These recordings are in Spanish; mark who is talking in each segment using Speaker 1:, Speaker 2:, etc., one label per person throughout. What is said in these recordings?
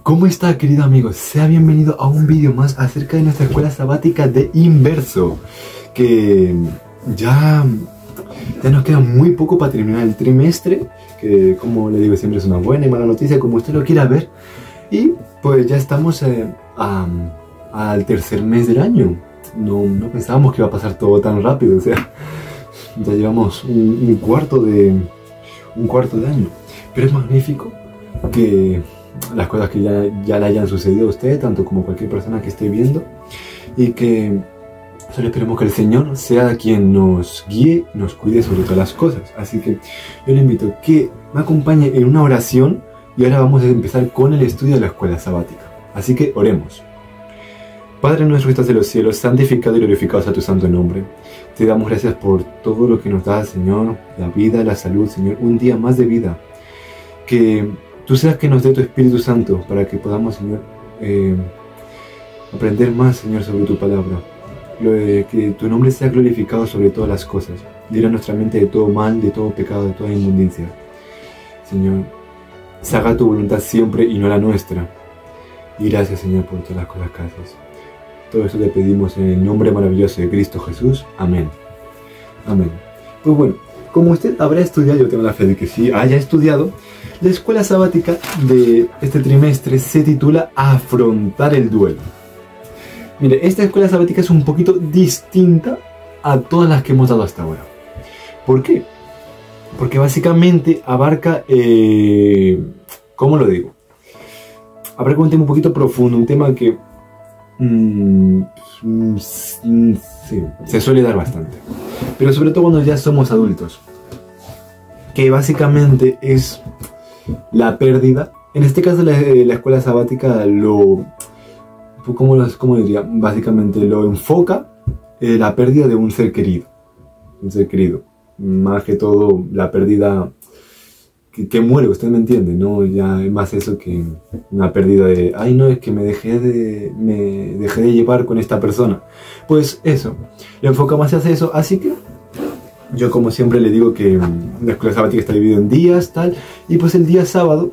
Speaker 1: ¿Cómo está, querido amigo? Sea bienvenido a un vídeo más acerca de nuestra escuela sabática de Inverso. Que ya nos queda muy poco para terminar el trimestre, que como le digo siempre es una buena y mala noticia, como usted lo quiera ver. Y pues ya estamos al tercer mes del año. No pensábamos que iba a pasar todo tan rápido, o sea, ya llevamos un cuarto de año. Pero es magnífico que las cosas que ya le hayan sucedido a usted, tanto como cualquier persona que esté viendo, y que solo esperemos que el Señor sea quien nos guíe, nos cuide sobre todas las cosas. Así que yo le invito a que me acompañe en una oración y ahora vamos a empezar con el estudio de la escuela sabática. Así que oremos. Padre nuestro que estás en los cielos, santificado y glorificado sea tu santo nombre. Te damos gracias por todo lo que nos das, Señor, la vida, la salud, Señor, un día más de vida. Que tú seas que nos dé tu Espíritu Santo para que podamos, Señor, aprender más, Señor, sobre tu palabra. Que tu nombre sea glorificado sobre todas las cosas. Libra nuestra mente de todo mal, de todo pecado, de toda inmundicia. Señor, se haga tu voluntad siempre y no la nuestra. Y gracias, Señor, por todas las cosas que haces. Todo esto te pedimos en el nombre maravilloso de Cristo Jesús. Amén. Amén. Pues bueno, como usted habrá estudiado, yo tengo la fe de que sí haya estudiado, la escuela sabática de este trimestre se titula Afrontar el duelo. Mire, esta escuela sabática es un poquito distinta a todas las que hemos dado hasta ahora. ¿Por qué? Porque básicamente abarca, ¿cómo lo digo? Abarca un tema un poquito profundo, un tema que sí, se suele dar bastante. Pero sobre todo cuando ya somos adultos. Que básicamente es la pérdida. En este caso la escuela sabática ¿cómo diría? Básicamente lo enfoca la pérdida de un ser querido. Un ser querido. Más que todo la pérdida que muere, usted me entiende, ¿no? Ya es más eso que una pérdida de ay no, es que me dejé de llevar con esta persona. Pues eso, lo enfoca más hacia eso, así que yo como siempre le digo que la escuela sabática está dividida en días, tal, y pues el día sábado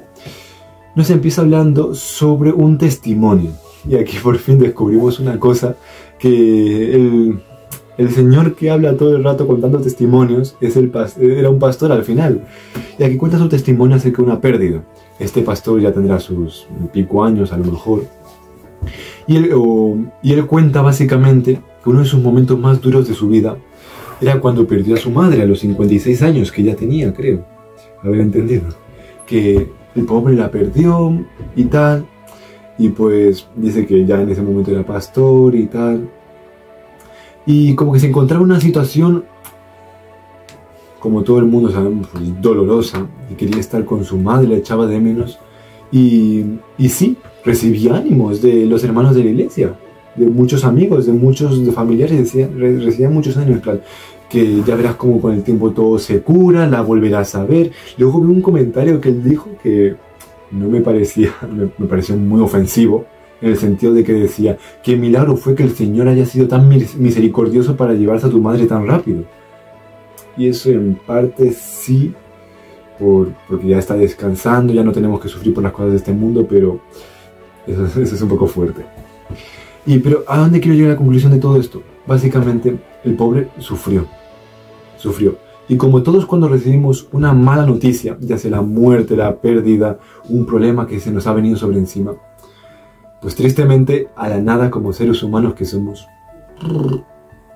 Speaker 1: nos empieza hablando sobre un testimonio. Y aquí por fin descubrimos una cosa, que el señor que habla todo el rato contando testimonios era un pastor al final. Y aquí cuenta su testimonio acerca de una pérdida. Este pastor ya tendrá sus pico años a lo mejor. Y él cuenta básicamente que uno de sus momentos más duros de su vida era cuando perdió a su madre a los 56 años que ya tenía, creo. Haber entendido. Que el pobre la perdió y tal. Y pues dice que ya en ese momento era pastor y tal. Y como que se encontraba en una situación, como todo el mundo sabemos, pues, dolorosa. Y quería estar con su madre, la echaba de menos. Y sí, recibía ánimos de los hermanos de la iglesia, de muchos amigos, de muchos familiares. Recibía muchos ánimos, claro. Que ya verás como con el tiempo todo se cura, la volverás a ver. Luego vi un comentario que él dijo que no me pareció muy ofensivo. En el sentido de que decía, qué milagro fue que el Señor haya sido tan misericordioso para llevarse a tu madre tan rápido. Y eso en parte sí, porque ya está descansando, ya no tenemos que sufrir por las cosas de este mundo, pero eso es un poco fuerte. Pero ¿a dónde quiero llegar a la conclusión de todo esto? Básicamente, el pobre sufrió. Y como todos cuando recibimos una mala noticia, ya sea la muerte, la pérdida, un problema que se nos ha venido sobre encima, pues tristemente, a la nada como seres humanos que somos,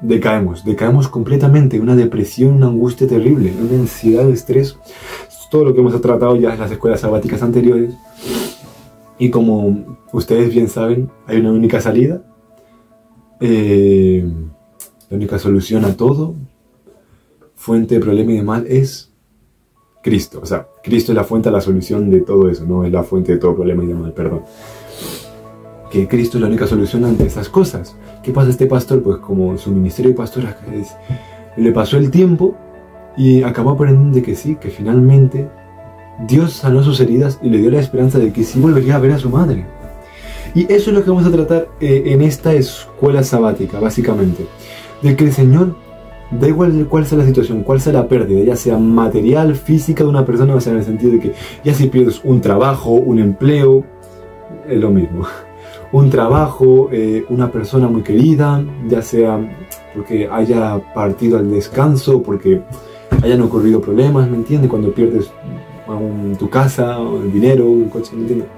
Speaker 1: decaemos completamente, una depresión, una angustia terrible, una ansiedad, estrés, todo lo que hemos tratado ya en las escuelas sabáticas anteriores. Y como ustedes bien saben, hay una única salida, la única solución a todo, fuente de problema y de mal es Cristo. O sea, Cristo es la fuente de la solución de todo eso, no es la fuente de todo problema y de mal, perdón. Que Cristo es la única solución ante esas cosas. ¿Qué pasa este pastor? Pues como su ministerio de pastor le pasó el tiempo y acabó aprendiendo de que sí, que finalmente Dios sanó sus heridas y le dio la esperanza de que sí volvería a ver a su madre. Y eso es lo que vamos a tratar en esta escuela sabática, básicamente. De que el Señor, da igual cuál sea la situación, cuál sea la pérdida, ya sea material, física de una persona, o sea, en el sentido de que ya si pierdes un trabajo, un empleo, es lo mismo. Un trabajo, una persona muy querida, ya sea porque haya partido al descanso, porque hayan ocurrido problemas, ¿me entiendes? Cuando pierdes tu casa, el dinero, el coche, ¿me entiendes?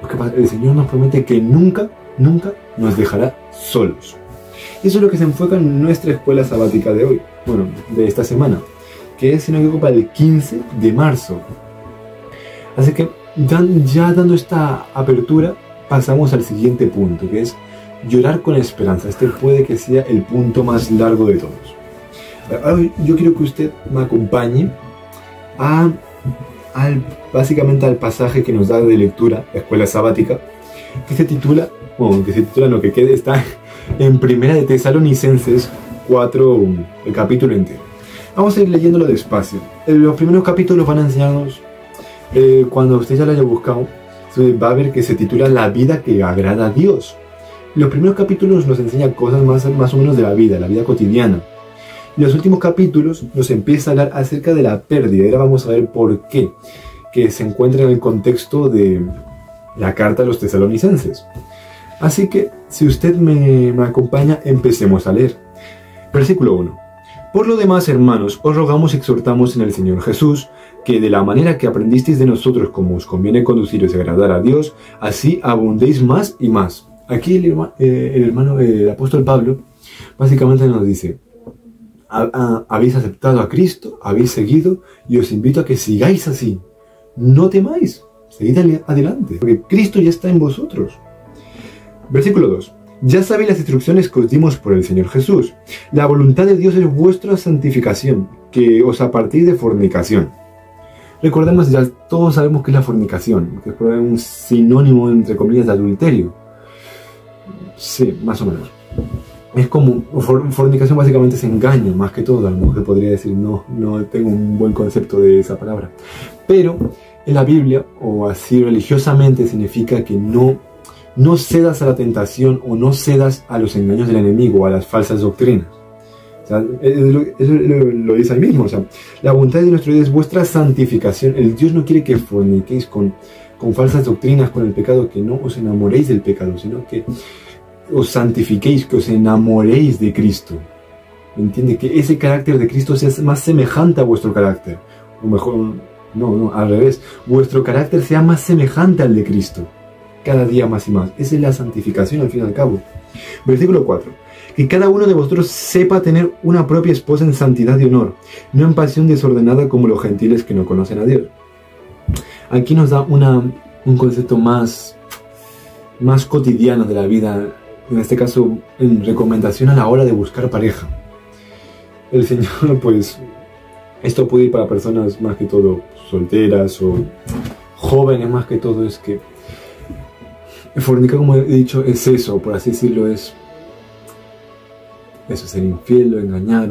Speaker 1: Porque el Señor nos promete que nunca, nunca nos dejará solos. Y eso es lo que se enfoca en nuestra escuela sabática de hoy, bueno, de esta semana, que es, si no me equivoco, para el 15 de marzo. Así que ya dando esta apertura, pasamos al siguiente punto, que es llorar con esperanza. Este puede que sea el punto más largo de todos. Ahora yo quiero que usted me acompañe básicamente al pasaje que nos da de lectura la escuela sabática, que se titula, que está en Primera de Tesalonicenses 4, el capítulo entero. Vamos a ir leyéndolo despacio. Los primeros capítulos van a enseñarnos, cuando usted ya lo haya buscado, va a ver que se titula La vida que agrada a Dios. Los primeros capítulos nos enseñan cosas más o menos de la vida cotidiana. Y los últimos capítulos nos empieza a hablar acerca de la pérdida. Y ahora vamos a ver por qué, que se encuentra en el contexto de la carta a los tesalonicenses. Así que, si usted me acompaña, empecemos a leer. Versículo 1. Por lo demás, hermanos, os rogamos y exhortamos en el Señor Jesús, que de la manera que aprendisteis de nosotros como os conviene conduciros y agradar a Dios, así abundéis más y más. Aquí el apóstol Pablo básicamente nos dice: habéis aceptado a Cristo, habéis seguido, y os invito a que sigáis así. No temáis, seguid adelante, porque Cristo ya está en vosotros. Versículo 2. Ya sabéis las instrucciones que os dimos por el Señor Jesús. La voluntad de Dios es vuestra santificación, que os apartéis de fornicación. Recordemos, ya todos sabemos que es la fornicación, que es un sinónimo, entre comillas, de adulterio. Sí, más o menos. Es como, fornicación básicamente es engaño, más que todo. A lo mejor podría decir, no tengo un buen concepto de esa palabra. Pero en la Biblia, o así religiosamente, significa que no cedas a la tentación o no cedas a los engaños del enemigo o a las falsas doctrinas. O sea, eso lo dice ahí mismo. O sea, la voluntad de nuestro Dios es vuestra santificación. El Dios no quiere que forniquéis con falsas doctrinas, con el pecado, que no os enamoréis del pecado, sino que os santifiquéis, que os enamoréis de Cristo. ¿Entiende? Que ese carácter de Cristo sea más semejante a vuestro carácter. O mejor, no, al revés. Vuestro carácter sea más semejante al de Cristo. Cada día más y más. Esa es la santificación al fin y al cabo. Versículo 4. Que cada uno de vosotros sepa tener una propia esposa en santidad y honor, no en pasión desordenada como los gentiles que no conocen a Dios. Aquí nos da un concepto más cotidiano de la vida, en este caso en recomendación a la hora de buscar pareja. El Señor, pues, esto puede ir para personas más que todo solteras o jóvenes más que todo, es que fornicar, como he dicho, es eso, por así decirlo, es eso, ser infiel o engañar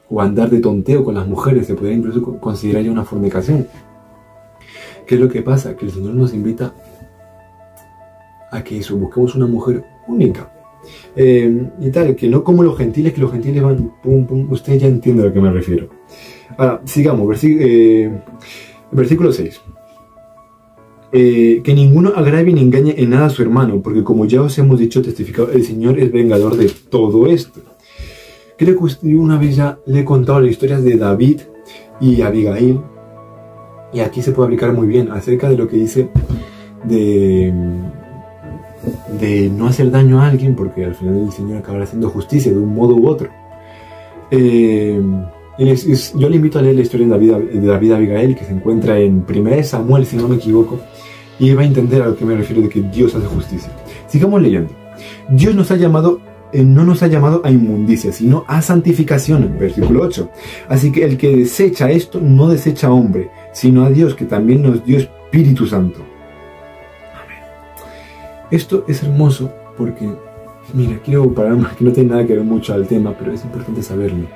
Speaker 1: o andar de tonteo con las mujeres. Se puede incluso considerar ya una fornicación. ¿Qué es lo que pasa? Que el Señor nos invita a que busquemos una mujer única. Y tal, que no como los gentiles, que los gentiles van pum pum. Usted ya entiende a lo que me refiero. Ahora, sigamos, versículo 6. Que ninguno agravie ni engañe en nada a su hermano, porque como ya os hemos dicho, testificado, el Señor es vengador de todo esto. Creo que una vez ya le he contado las historias de David y Abigail, y aquí se puede aplicar muy bien acerca de lo que dice de no hacer daño a alguien, porque al final el Señor acabará haciendo justicia de un modo u otro. Yo le invito a leer la historia de David y Abigail, que se encuentra en 1 Samuel, si no me equivoco, y va a entender a lo que me refiero de que Dios hace justicia. Sigamos leyendo. Dios nos ha llamado, no nos ha llamado a inmundicia, sino a santificación, versículo 8. Así que el que desecha esto, no desecha a hombre, sino a Dios, que también nos dio Espíritu Santo. Amén. Esto es hermoso porque, mira, quiero parar más, que no tiene nada que ver mucho al tema, pero es importante saberlo.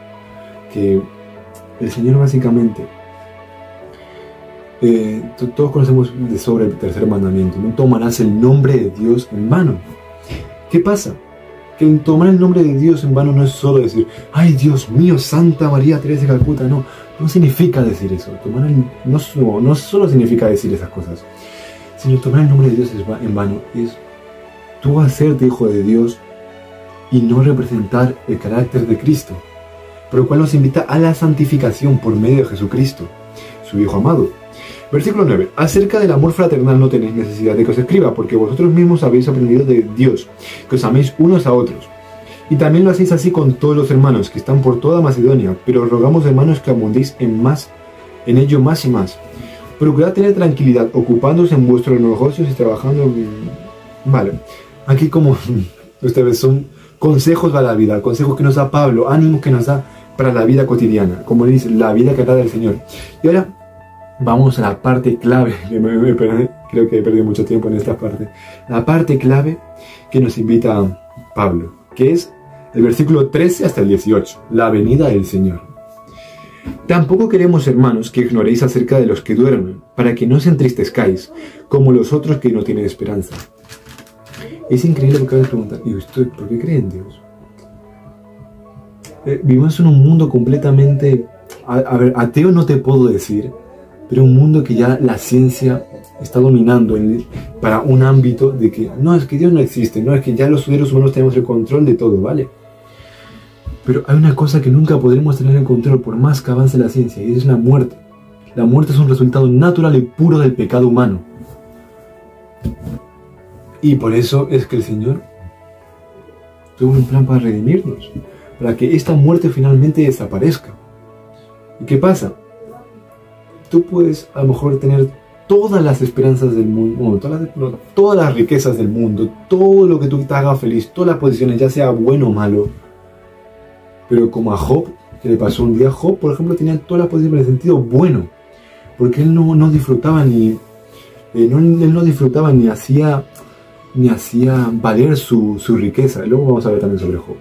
Speaker 1: Que el Señor básicamente, todos conocemos de sobre el tercer mandamiento: no tomarás el nombre de Dios en vano. ¿Qué pasa? Que el tomar el nombre de Dios en vano no es solo decir, ay Dios mío, Santa María Teresa de Calcuta. No significa decir eso. No solo significa decir esas cosas, sino tomar el nombre de Dios es en vano. Es tú hacerte hijo de Dios y no representar el carácter de Cristo, por lo cual nos invita a la santificación por medio de Jesucristo, su Hijo amado. Versículo 9. Acerca del amor fraternal no tenéis necesidad de que os escriba, porque vosotros mismos habéis aprendido de Dios, que os améis unos a otros. Y también lo hacéis así con todos los hermanos que están por toda Macedonia, pero os rogamos, hermanos, que abundéis en ello más y más. Procurad tener tranquilidad, ocupándoos en vuestros negocios y trabajando. Vale, aquí como ustedes son consejos para la vida, consejos que nos da Pablo, ánimos que nos da para la vida cotidiana, como dice, la vida que agrada al Señor. Y ahora vamos a la parte clave, que creo que he perdido mucho tiempo en esta parte. La parte clave que nos invita Pablo, que es el versículo 13 hasta el 18, la venida del Señor. Tampoco queremos, hermanos, que ignoréis acerca de los que duermen, para que no os entristezcáis, como los otros que no tienen esperanza. Es increíble lo que acabas de preguntar. ¿Y usted por qué cree en Dios? Vivimos en un mundo completamente... A ver, ateo no te puedo decir, pero un mundo que ya la ciencia está dominando para un ámbito de que no, es que Dios no existe, no, es que ya los seres humanos tenemos el control de todo, ¿vale? Pero hay una cosa que nunca podremos tener el control por más que avance la ciencia, y es la muerte. La muerte es un resultado natural y puro del pecado humano. Y por eso es que el Señor tuvo un plan para redimirnos, para que esta muerte finalmente desaparezca. ¿Y qué pasa? Tú puedes a lo mejor tener todas las esperanzas del mundo, bueno, todas las riquezas del mundo, todo lo que tú te haga feliz, todas las posiciones, ya sea bueno o malo. Pero como a Job, que le pasó un día, Job, por ejemplo, tenía todas las posiciones en el sentido bueno, porque él no disfrutaba ni hacía valer su riqueza. Luego vamos a ver también sobre Job.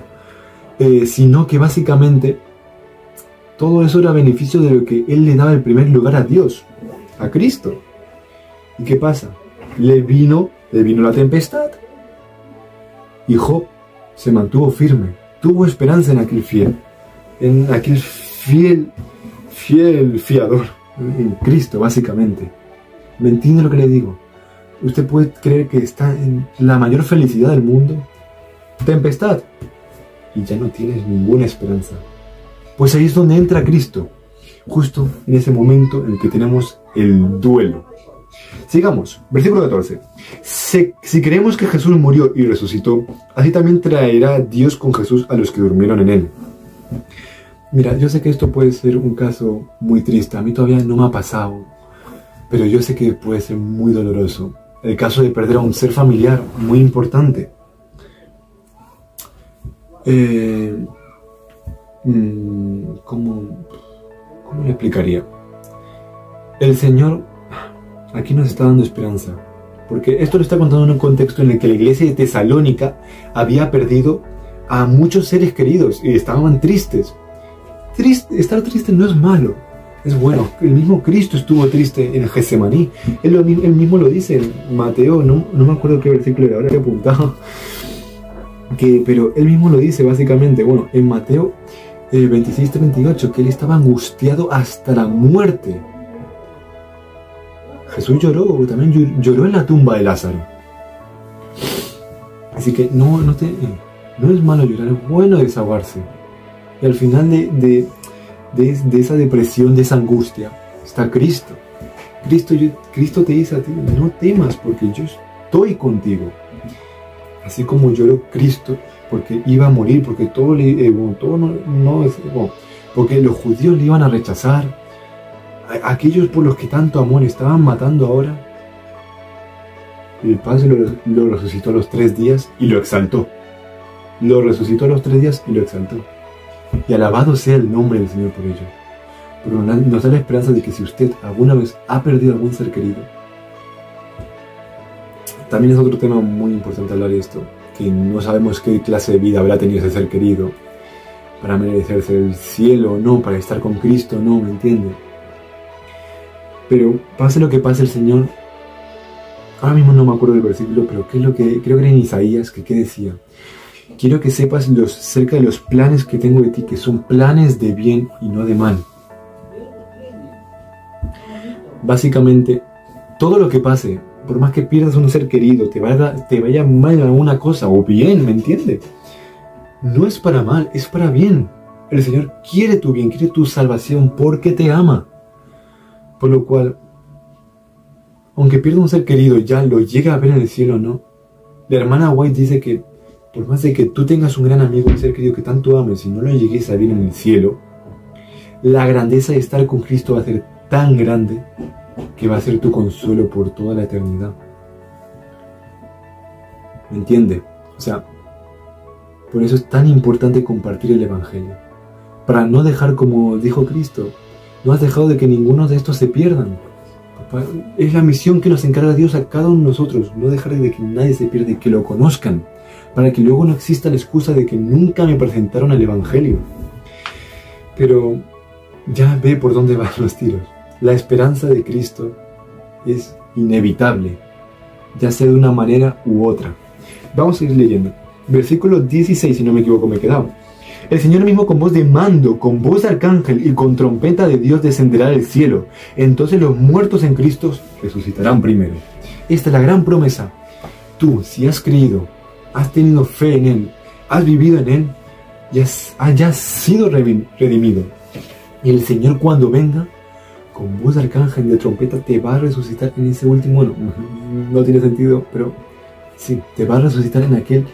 Speaker 1: Sino que básicamente todo eso era beneficio de lo que él le daba el primer lugar a Dios, a Cristo. ¿Y qué pasa? Le vino la tempestad y Job se mantuvo firme, tuvo esperanza en aquel fiel fiador, en Cristo básicamente. ¿Me entiende lo que le digo? Usted puede creer que está en la mayor felicidad del mundo, tempestad, y ya no tienes ninguna esperanza. Pues ahí es donde entra Cristo, justo en ese momento en el que tenemos el duelo. Sigamos, versículo 14. Si creemos que Jesús murió y resucitó, así también traerá Dios con Jesús a los que durmieron en él. Mira, yo sé que esto puede ser un caso muy triste, a mí todavía no me ha pasado, pero yo sé que puede ser muy doloroso. El caso de perder a un ser familiar muy importante. ¿Cómo le explicaría? El Señor aquí nos está dando esperanza, porque esto lo está contando en un contexto en el que la iglesia de Tesalónica había perdido a muchos seres queridos y estaban tristes. Estar triste no es malo, es bueno. El mismo Cristo estuvo triste en Getsemaní. Él mismo lo dice en Mateo, no me acuerdo qué versículo era, ahora he apuntado, pero él mismo lo dice básicamente, bueno, en Mateo 26-38, que él estaba angustiado hasta la muerte. Jesús también lloró en la tumba de Lázaro. Así que no es malo llorar, es bueno desahogarse. Y al final de esa depresión, de esa angustia, está Cristo. Cristo te dice a ti, no temas porque yo estoy contigo. Así como lloró Cristo porque iba a morir, porque porque los judíos le iban a rechazar, aquellos por los que tanto amor estaban matando ahora. El Padre lo resucitó a los 3 días y lo exaltó. Lo resucitó a los 3 días y lo exaltó. Y alabado sea el nombre del Señor por ello. Pero nos da la esperanza de que si usted alguna vez ha perdido algún ser querido, también es otro tema muy importante hablar de esto, que no sabemos qué clase de vida habrá tenido ese ser querido para merecerse el cielo o no, para estar con Cristo o no, ¿me entiende? Pero pase lo que pase, el Señor, ahora mismo no me acuerdo del versículo, pero ¿qué es lo que creo que era en Isaías? ¿Qué decía? Quiero que sepas acerca de los planes que tengo de ti, que son planes de bien y no de mal. Básicamente, todo lo que pase por más que pierdas un ser querido, te vaya mal en alguna cosa, o bien, ¿me entiendes? No es para mal, es para bien. El Señor quiere tu bien, quiere tu salvación porque te ama. Por lo cual, aunque pierda un ser querido, ya lo llega a ver en el cielo, ¿no? La hermana White dice que por más de que tú tengas un gran amigo, un ser querido que tanto ames, y no lo llegues a ver en el cielo, la grandeza de estar con Cristo va a ser tan grande que va a ser tu consuelo por toda la eternidad. ¿Me entiende? O sea, por eso es tan importante compartir el Evangelio. Para no dejar, como dijo Cristo, no has dejado de que ninguno de estos se pierdan. Es la misión que nos encarga Dios a cada uno de nosotros, no dejar de que nadie se pierda y que lo conozcan, para que luego no exista la excusa de que nunca me presentaron el Evangelio. Pero ya ve por dónde van los tiros. La esperanza de Cristo es inevitable, ya sea de una manera u otra. Vamos a ir leyendo. Versículo 16, si no me equivoco, me he quedado. El Señor mismo con voz de mando, con voz de arcángel y con trompeta de Dios descenderá del cielo. Entonces los muertos en Cristo resucitarán primero. Esta es la gran promesa. Tú, si has creído, has tenido fe en Él, has vivido en Él, y hayas sido redimido. Y el Señor cuando venga, con voz de arcángel y de trompeta, te va a resucitar en ese último... Bueno, no tiene sentido, pero sí, te va a resucitar en aquel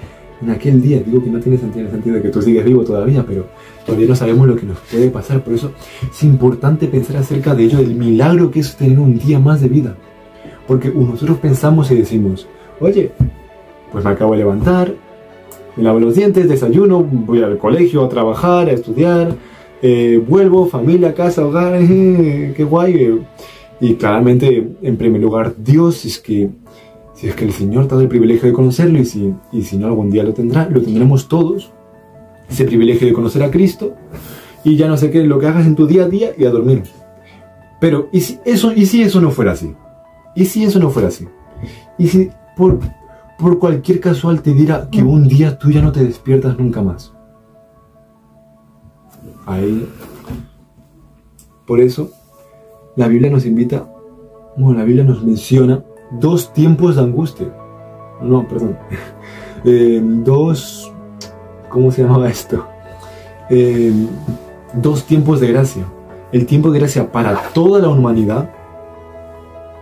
Speaker 1: día. Digo que no tiene sentido de que tú sigues vivo todavía, pero todavía no sabemos lo que nos puede pasar. Por eso es importante pensar acerca de ello, del milagro que es tener un día más de vida. Porque nosotros pensamos y decimos, oye, pues me acabo de levantar, me lavo los dientes, desayuno, voy al colegio a trabajar, a estudiar, vuelvo, familia, casa, hogar, qué guay. Y claramente, en primer lugar, Dios, si es que el Señor te da el privilegio de conocerlo, y si no, algún día lo tendremos todos, ese privilegio de conocer a Cristo, y ya no sé qué, lo que hagas en tu día a día y a dormir. Pero, ¿y si eso no fuera así? ¿Y si eso no fuera así? ¿Y si por cualquier casual te diera que un día tú ya no te despiertas nunca más? Ahí. Por eso, la Biblia nos menciona 2 tiempos de angustia. No, perdón. ¿Cómo se llamaba esto? 2 tiempos de gracia. El tiempo de gracia para toda la humanidad,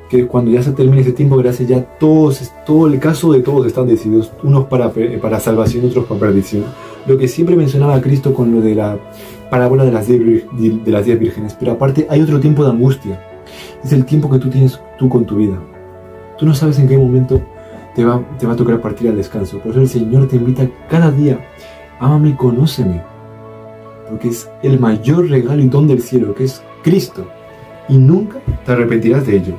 Speaker 1: que cuando ya se termine ese tiempo de gracia, ya todo el caso de todos están decididos, unos para salvación, otros para perdición. Lo que siempre mencionaba Cristo con lo de la parábola de las 10 vírgenes. Pero aparte hay otro tiempo de angustia. Es el tiempo que tú tienes con tu vida. Tú no sabes en qué momento te va a tocar partir al descanso. Por eso el Señor te invita cada día: ámame y conóceme. Porque es el mayor regalo y don del cielo, que es Cristo. Y nunca te arrepentirás de ello.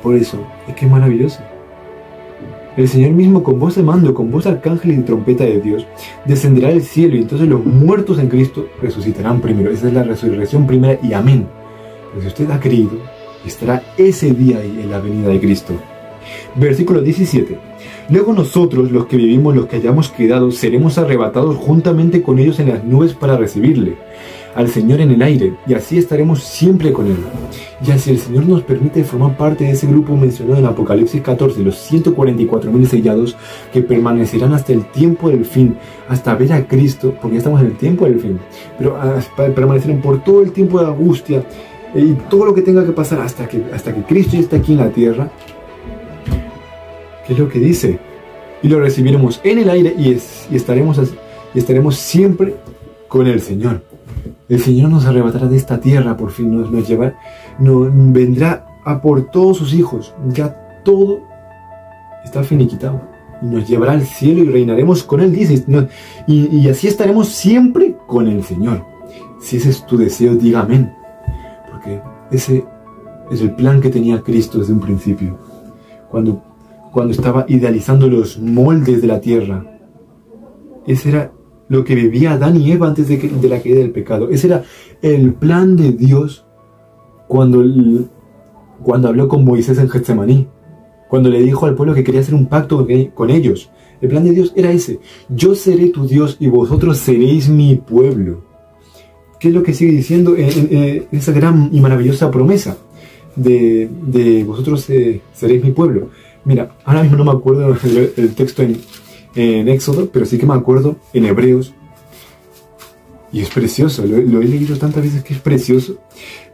Speaker 1: Por eso, es que es maravilloso. El Señor mismo con voz de mando, con voz de arcángel y de trompeta de Dios, descenderá del cielo, y entonces los muertos en Cristo resucitarán primero. Esa es la resurrección primera, y amén. Pero si usted ha creído, estará ese día ahí en la venida de Cristo. Versículo 17. Luego nosotros, los que vivimos, los que hayamos quedado, seremos arrebatados juntamente con ellos en las nubes para recibirle al Señor en el aire, y así estaremos siempre con Él. Y así el Señor nos permite formar parte de ese grupo mencionado en Apocalipsis 14, los 144.000 sellados que permanecerán hasta el tiempo del fin, hasta ver a Cristo, porque ya estamos en el tiempo del fin, pero permanecerán por todo el tiempo de angustia y todo lo que tenga que pasar hasta que Cristo ya esté aquí en la tierra. ¿Qué es lo que dice? Y lo recibiremos en el aire y estaremos siempre con el Señor. El Señor nos arrebatará de esta tierra por fin, vendrá a por todos sus hijos. Ya todo está finiquitado. Y nos llevará al cielo y reinaremos con Él, dice. Y así estaremos siempre con el Señor. Si ese es tu deseo, diga amén. Porque ese es el plan que tenía Cristo desde un principio. Cuando estaba idealizando los moldes de la tierra. Ese era lo que vivía Adán y Eva antes de la caída del pecado. Ese era el plan de Dios cuando habló con Moisés en Getsemaní. Cuando le dijo al pueblo que quería hacer un pacto con ellos. El plan de Dios era ese: yo seré tu Dios y vosotros seréis mi pueblo. ¿Qué es lo que sigue diciendo en esa gran y maravillosa promesa? de vosotros seréis mi pueblo. Mira, ahora mismo no me acuerdo el texto en Éxodo, pero sí que me acuerdo en Hebreos. Y es precioso, lo he leído tantas veces que es precioso.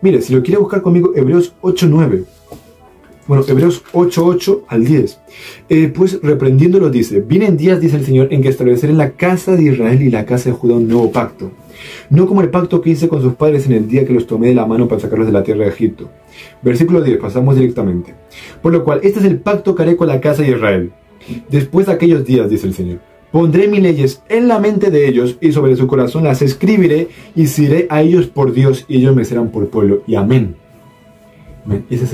Speaker 1: Mira, si lo quiere buscar conmigo, Hebreos 8:9. Bueno, Hebreos 8:8 al 10. Pues reprendiéndolo dice: vienen días, dice el Señor, en que estableceré en la casa de Israel y la casa de Judá un nuevo pacto. No como el pacto que hice con sus padres en el día que los tomé de la mano para sacarlos de la tierra de Egipto. Versículo 10, pasamos directamente. Por lo cual, este es el pacto que haré con la casa de Israel. Después de aquellos días, dice el Señor, pondré mis leyes en la mente de ellos y sobre su corazón las escribiré y seré a ellos por Dios y ellos me serán por pueblo. Y amén. Amén. Ese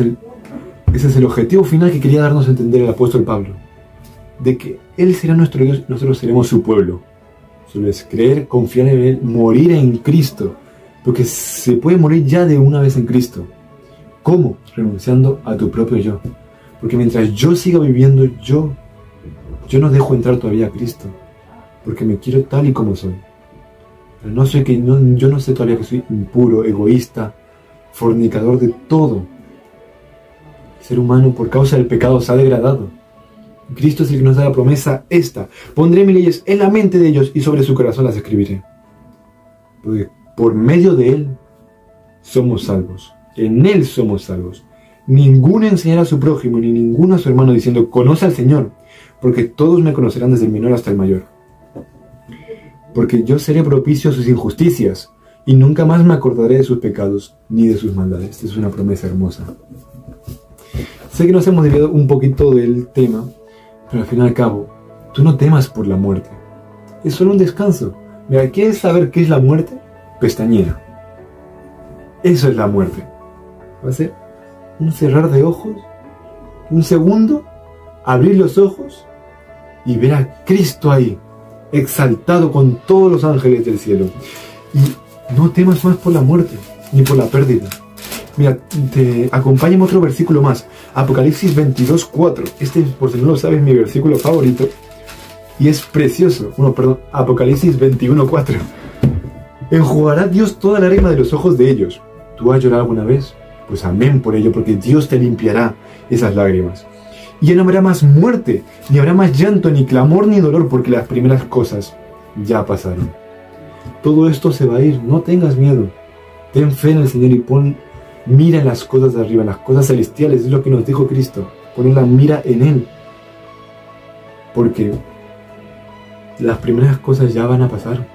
Speaker 1: es el objetivo final que quería darnos a entender el apóstol Pablo. De que Él será nuestro Dios y nosotros seremos su pueblo. Solo es creer, confiar en Él, morir en Cristo. Porque se puede morir ya de una vez en Cristo. ¿Cómo? Renunciando a tu propio yo. Porque mientras yo siga viviendo, yo no dejo entrar todavía a Cristo. Porque me quiero tal y como soy. Pero yo no sé todavía que soy impuro, egoísta, fornicador de todo. El ser humano por causa del pecado se ha degradado. Cristo es el que nos da la promesa esta: pondré mis leyes en la mente de ellos y sobre su corazón las escribiré. Porque por medio de Él somos salvos. En Él somos salvos. Ninguno enseñará a su prójimo ni ninguno a su hermano diciendo: conoce al Señor, porque todos me conocerán desde el menor hasta el mayor. Porque yo seré propicio a sus injusticias y nunca más me acordaré de sus pecados ni de sus maldades. Esta es una promesa hermosa. Sé que nos hemos desviado un poquito del tema, pero al fin y al cabo, tú no temas por la muerte. Es solo un descanso. Mira, ¿quieres saber qué es la muerte? Pestañea. Eso es la muerte. Va a ser un cerrar de ojos, un segundo, abrir los ojos y ver a Cristo ahí, exaltado con todos los ángeles del cielo. Y no temas más por la muerte, ni por la pérdida. Mira, acompáñame otro versículo más. Apocalipsis 22:4. Este, por si no lo sabes, es mi versículo favorito. Y es precioso. Apocalipsis 21:4. Enjugará Dios toda la lágrima de los ojos de ellos. ¿Tú has llorado alguna vez? Pues amén por ello, porque Dios te limpiará esas lágrimas. Y ya no habrá más muerte, ni habrá más llanto, ni clamor, ni dolor, porque las primeras cosas ya pasaron. Todo esto se va a ir, no tengas miedo. Ten fe en el Señor y mira en las cosas de arriba, en las cosas celestiales, es lo que nos dijo Cristo. Poner la mira en Él. Porque las primeras cosas ya van a pasar.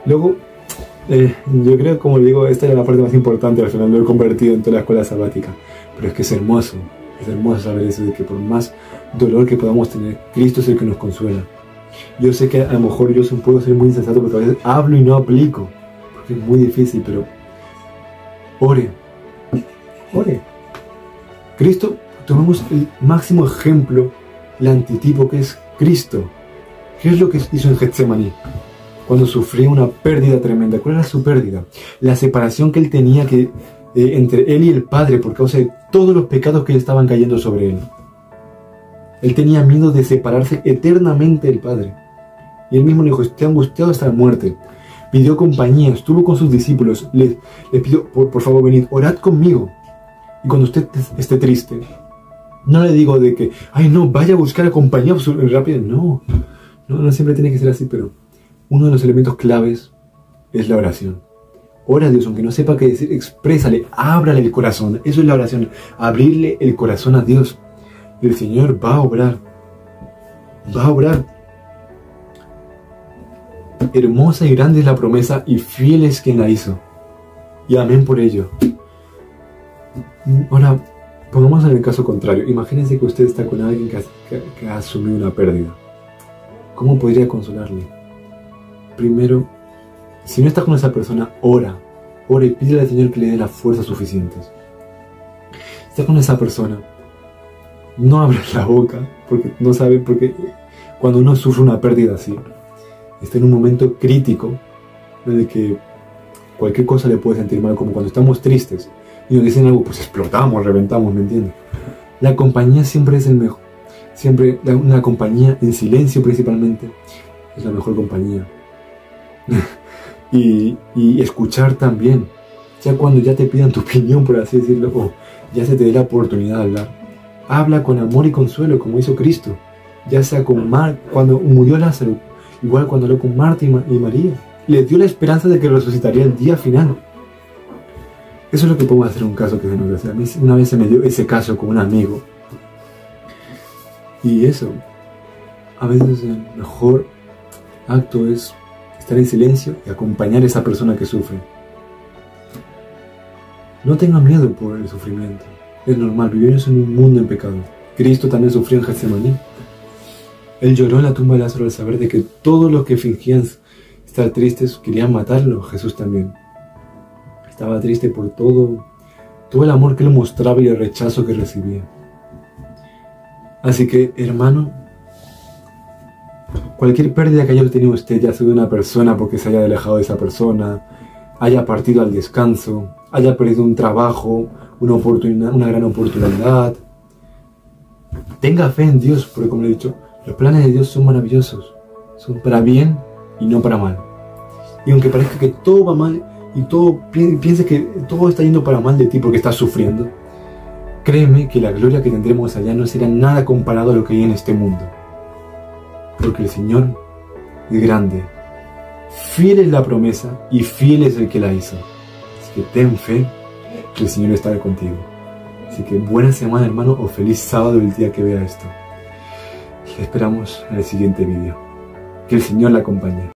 Speaker 1: Luego, yo creo, como le digo, esta es la parte más importante. Al final lo he convertido en toda la escuela sabática. Pero es que es hermoso saber eso, de que por más dolor que podamos tener, Cristo es el que nos consuela. Yo sé que a lo mejor yo puedo ser muy insensato porque a veces hablo y no aplico, porque es muy difícil, pero ore. Cristo, tomemos el máximo ejemplo, el antitipo que es Cristo. ¿Qué es lo que hizo en Getsemaní? Cuando sufría una pérdida tremenda. ¿Cuál era su pérdida? La separación que él tenía entre él y el Padre por causa de todos los pecados que le estaban cayendo sobre él. Él tenía miedo de separarse eternamente del Padre. Y él mismo le dijo: estoy angustiado hasta la muerte. Pidió compañía, estuvo con sus discípulos. Le pidió: por favor, venid, orad conmigo. Y cuando usted esté triste, no le digo de que, ay no, vaya a buscar compañía rápido. No siempre tiene que ser así, pero uno de los elementos claves es la oración. Ora a Dios, aunque no sepa qué decir, exprésale, ábrale el corazón. Eso es la oración, abrirle el corazón a Dios. Y el Señor va a obrar. Hermosa y grande es la promesa y fiel es quien la hizo. Y amén por ello. Ahora, pongamos en el caso contrario. Imagínense que usted está con alguien que ha asumido una pérdida. ¿Cómo podría consolarle? Primero, si no está con esa persona, ora y pídele al Señor que le dé las fuerzas suficientes. Si está con esa persona, no abras la boca, porque no sabe, porque cuando uno sufre una pérdida así, está en un momento crítico en el que cualquier cosa le puede sentir mal, como cuando estamos tristes y nos dicen algo, pues explotamos, reventamos, ¿me entiendes? La compañía siempre es el mejor. Siempre una compañía en silencio principalmente es la mejor compañía. y escuchar también. Ya cuando ya te pidan tu opinión, por así decirlo, o ya se te dé la oportunidad de hablar, habla con amor y consuelo, como hizo Cristo. Ya sea con cuando murió Lázaro, igual cuando habló con Marta y María. Les dio la esperanza de que resucitaría el día final. Eso es lo que podemos hacer en un caso que se nos hace. A mí una vez se me dio ese caso con un amigo. Y eso, a veces el mejor acto es estar en silencio y acompañar a esa persona que sufre. No tenga miedo por el sufrimiento. Es normal, vivimos en un mundo en pecado. Cristo también sufrió en Getsemaní. Él lloró en la tumba de Lázaro al saber de que todos los que fingían estar tristes querían matarlo. Jesús también estaba triste por todo el amor que él mostraba y el rechazo que recibía. Así que, hermano, cualquier pérdida que haya tenido usted, ya sea de una persona porque se haya alejado de esa persona, haya partido al descanso, haya perdido un trabajo, una gran oportunidad, tenga fe en Dios, porque como le he dicho, los planes de Dios son maravillosos, son para bien y no para mal. Y aunque parezca que todo va mal y piense que todo está yendo para mal de ti porque estás sufriendo, créeme que la gloria que tendremos allá no será nada comparado a lo que hay en este mundo. Porque el Señor es grande, fiel es la promesa y fiel es el que la hizo. Así que ten fe que el Señor estará contigo. Así que buena semana, hermano, o feliz sábado el día que vea esto. Y esperamos en el siguiente vídeo. Que el Señor la acompañe.